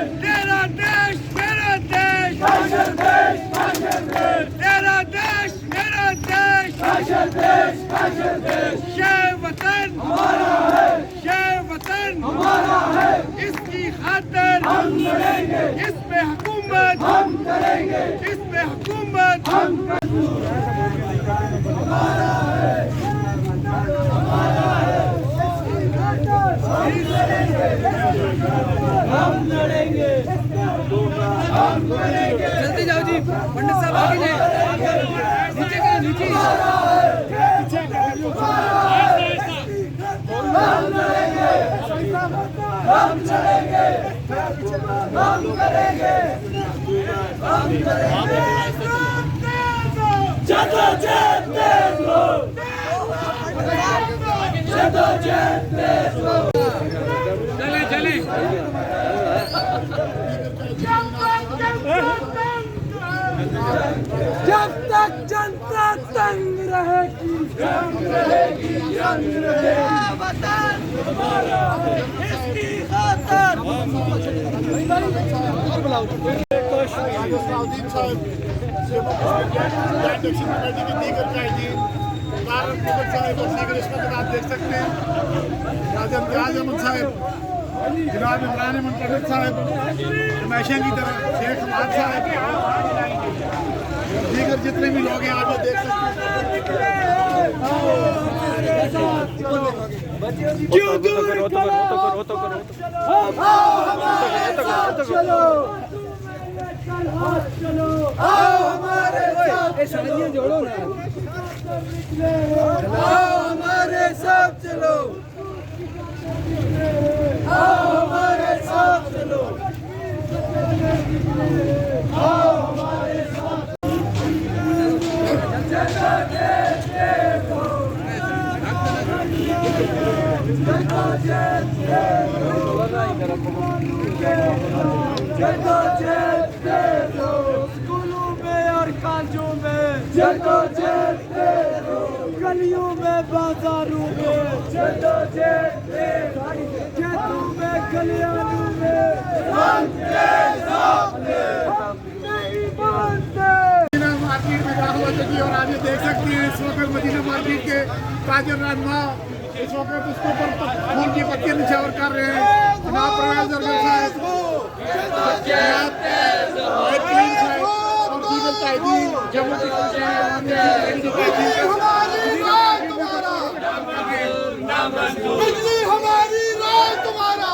तेरा देश मेरा देश, तेरा देश मेरा देश, शेर वतन हमारा है, शेर वतन हमारा है, इसकी खातिर हम लड़ेंगे, इस पे हुकूमत हम करेंगे, इस पे हुकूमत हम हमारा है, हमारा है, हम लड़ेंगे, हम लड़ेंगे। जल्दी जाओ जी, पंडित साहब आगे जाइए, नीचे करो, नीचे हम लड़ेंगे, हम चलेंगे, हम करेंगे, हम करेंगे। जदोजहद तेज हो, जदोजहद तेज हो। चले चले जब तक जनता तंग रहेगी, जंग रहेगी, जंग रहेगी, वतन हमारा है, इसकी खातिर आप देख सकते हैं आजम साहब, जनाब इमरान पंडित साहब, हमेशा की तरह शेख हमाद साहब, दीगर जितने भी लोग हैं आप देख सकते हैं। जोड़ो ना, हमारे साथ चलो, हमारे साथ चलो, हमारे साथ। स्कूलों में और कॉलेजों में, गलियों में, बाजारों में, खेतों में, गलियानों में, मार्केट में दाखिल हो चुकी है। और आप ये देख सकती हैं इस वक्त मदीना मार्केट के ताजर रहनुमा इस वक्त उसके ऊपर फूल की पत्तियां निछावर कर रहे हैं। जनाब परवेज अरगल साहब, जम्मू की बिजली हमारी राय तुम्हारा,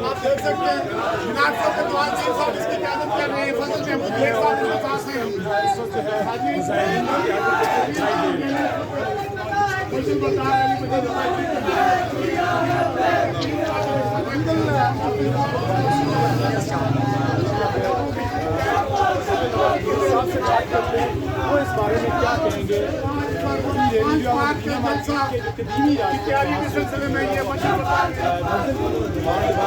आप देख सकते हैं जनाब फजल साहब इसकी क्यादत कर रहे हैं। फजल महमूद शेख साहब के पास हैं। वो इस बारे में क्या कहेंगे? तैयारी के सिलसिले में ये बड़ी तादाद में तुम्हारा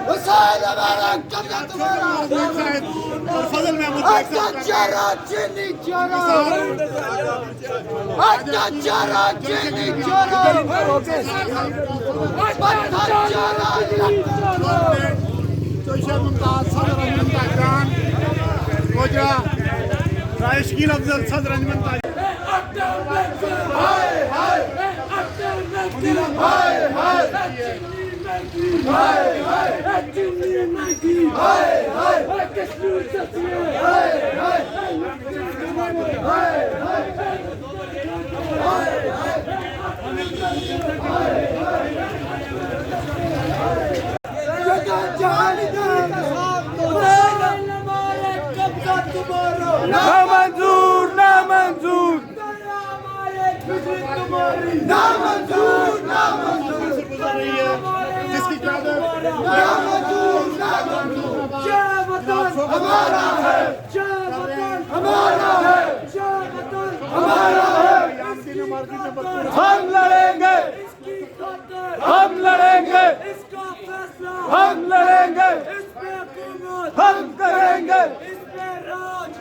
हुसैन हमारा कब्जा तुम्हारा और फजल महमूद अत्याचारा चीनी चोरा अत्याचारा चीनी चोरा अत्याचारा तो मुमताज सदर मुमताज खान गोजरा राइशकील अफजल सदर मुमताज ना मंजूर ना मंजूर ना मंजूर ना मंजूर जिसकी चादर ना मंजूर ना मंजूर हमारा है हमारा है हमारा है हम लड़ेंगे हम लड़ेंगे हम लड़ेंगे हम करेंगे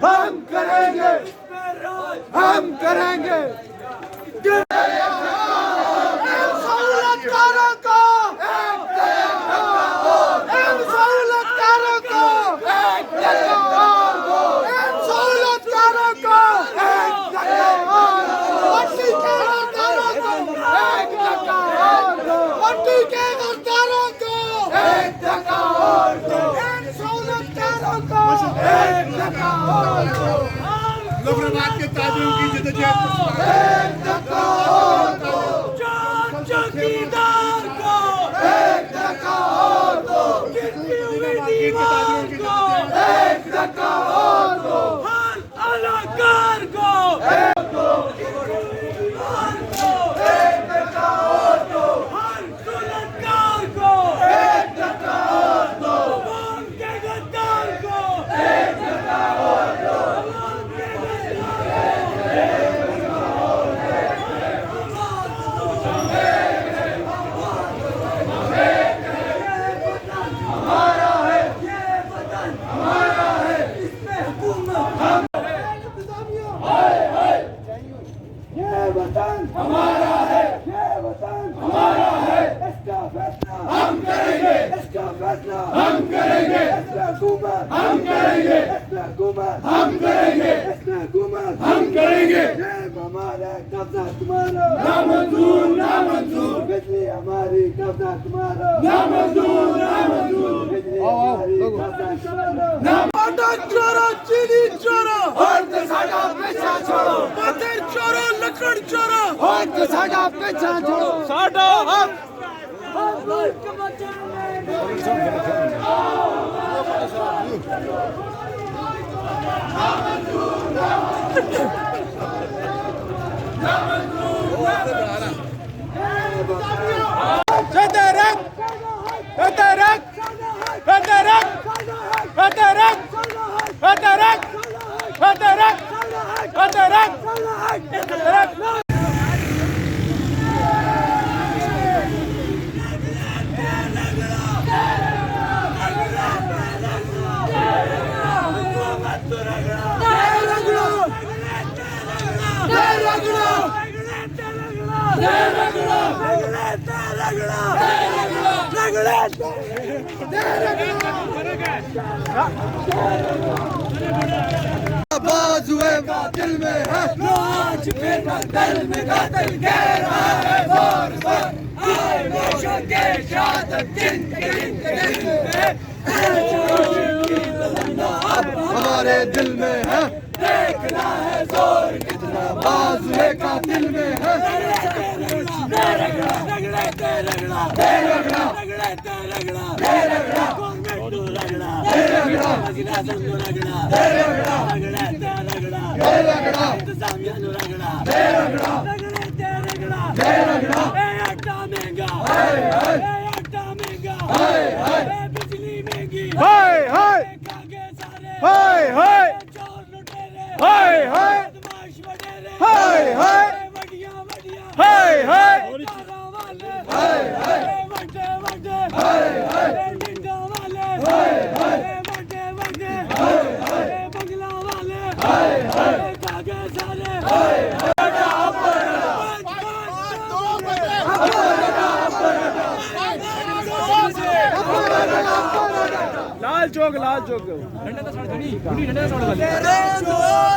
हम करेंगे हम करेंगे सहूलतकारों को सहूलतकारों को सहूलतकारों को पट्टी के गद्दारों को पट्टी के गद्दारों को सहूलतकारों को मुजफ्फराबाद के ताजिरों की जदोजहद चौकीदार को एक धक्का और दो गिरती हुई दीवार को एक धक्का और दो हर अलाकार को एक धक्का और दो हर गुलकार को एक धक्का और दो कौम के गद्दार को एक धक्का और दो हमारा है ये वतन हमारा है इसका फैसला हम करेंगे इसका फैसला हम करेंगे इसका हुकूमत हम करेंगे इसका हुकूमत हम करेंगे इसका हुकूमत हम करेंगे ये हमारा कब्जा तुम्हारा ना मंजूर ना मंजूर बिजली हमारी कब्जा तुम्हारा ना मंजूर ना मंजूर बिजली हमारी कब्जा तुम्हारा ना पटक चोरो चीनी चोरो और साडा पीछा छोड़ो पत्थर चोरो लकड़ चोरो और साडा पीछा छोड़ो साडा हम मुल्क बचाएंगे Federak! Federak! Federak! Federak! Federak! Federak! Federak! Federak! बाजुए दिल में है आज फिर दिल में कातिल कह रहा है जोर से आए मोशो के शहादत दिन में हमारे दिल में है देखना है जोर कितना बाजुए का दिल में है बिजली महंगी हाय हाय हाय हाय हाय हाय हाय हाय हाय हाय हाय हाय लाल चौक